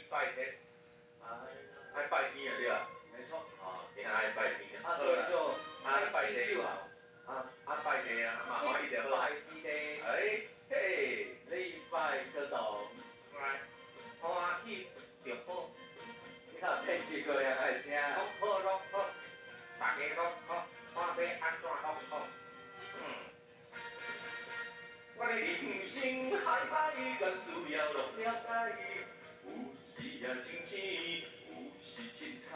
拜天，爱拜天啊对啊，没错。哦，今仔爱拜天啊，所以就拜天开心就好。拜天啊，麻烦一点好。拜天，哎嘿，礼拜得到，来，欢喜就好，你看骗几个人爱声，拢好拢好，大家拢好，看要安怎拢好。我的人生海海，甘需要拢了解。有时也真青，有时凊彩。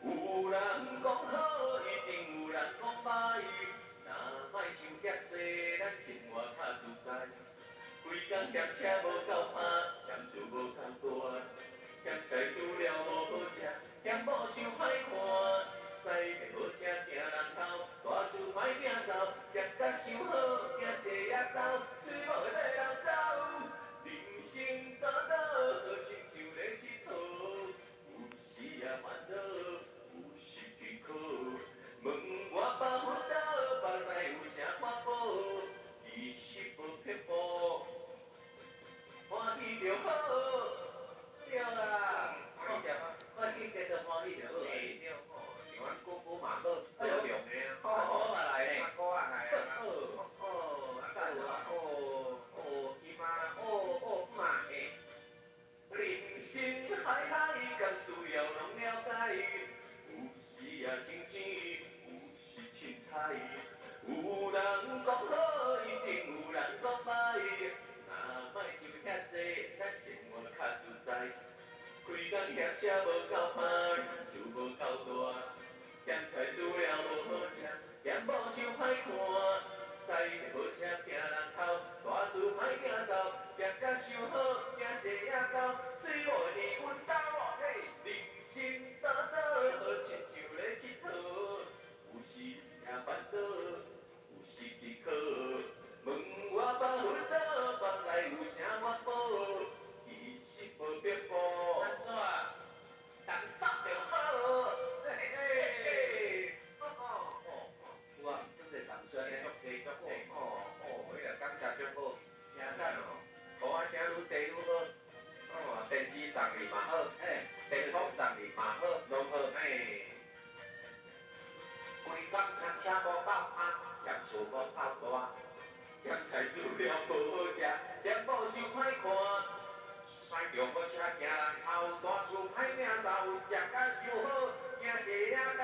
有人讲好，一定有人讲歹。若莫想遐多，咱生活较自在。规工嫌车无够拍，嫌厝无够大，嫌菜煮了无好食，嫌某想歹看。驶个好车行人头，大事歹摒扫，食甲伤好，惊细野狗，随某会跟人走。人生短短，亲像咧佚佗，有时也烦恼，有时艰苦。问我百分岛，腹内有啥法宝？其实无撇步，欢喜就好。对啦，我心地就欢喜就好。对吼，像阮姑姑嘛好，好用的啊。好啊来咧，哥啊来啊。啊再有啊，姨妈，妈诶。人生海海，甘需要拢了解。有时也真青，有时凊彩。有人讲好，一定有人讲歹。若莫想遐多，咱生活较自在。规工嫌车无够拍，厝无够大，嫌菜煮了无好食，嫌某想歹看。驶个好车行人头，大厝歹摒扫，食甲伤好，惊细野狗，随某伫阮兜。嘿，人生短短，亲像咧佚佗，有时也烦恼，有时艰苦。问我百分岛，腹内有啥法宝？其实无撇步。安怎？动手就好。嘿嘿。有啊，真侪掌声咧，足济足济。迄个感谢足好，真赞哦。歌仔声愈地愈好。电视送你嘛好，电风送你嘛好，拢好。规工嫌车无够拍，嫌厝无够大，嫌菜煮了无好食，嫌某想歹看。驶着好车行人头，大厝歹摒扫，食甲伤好，惊细野狗。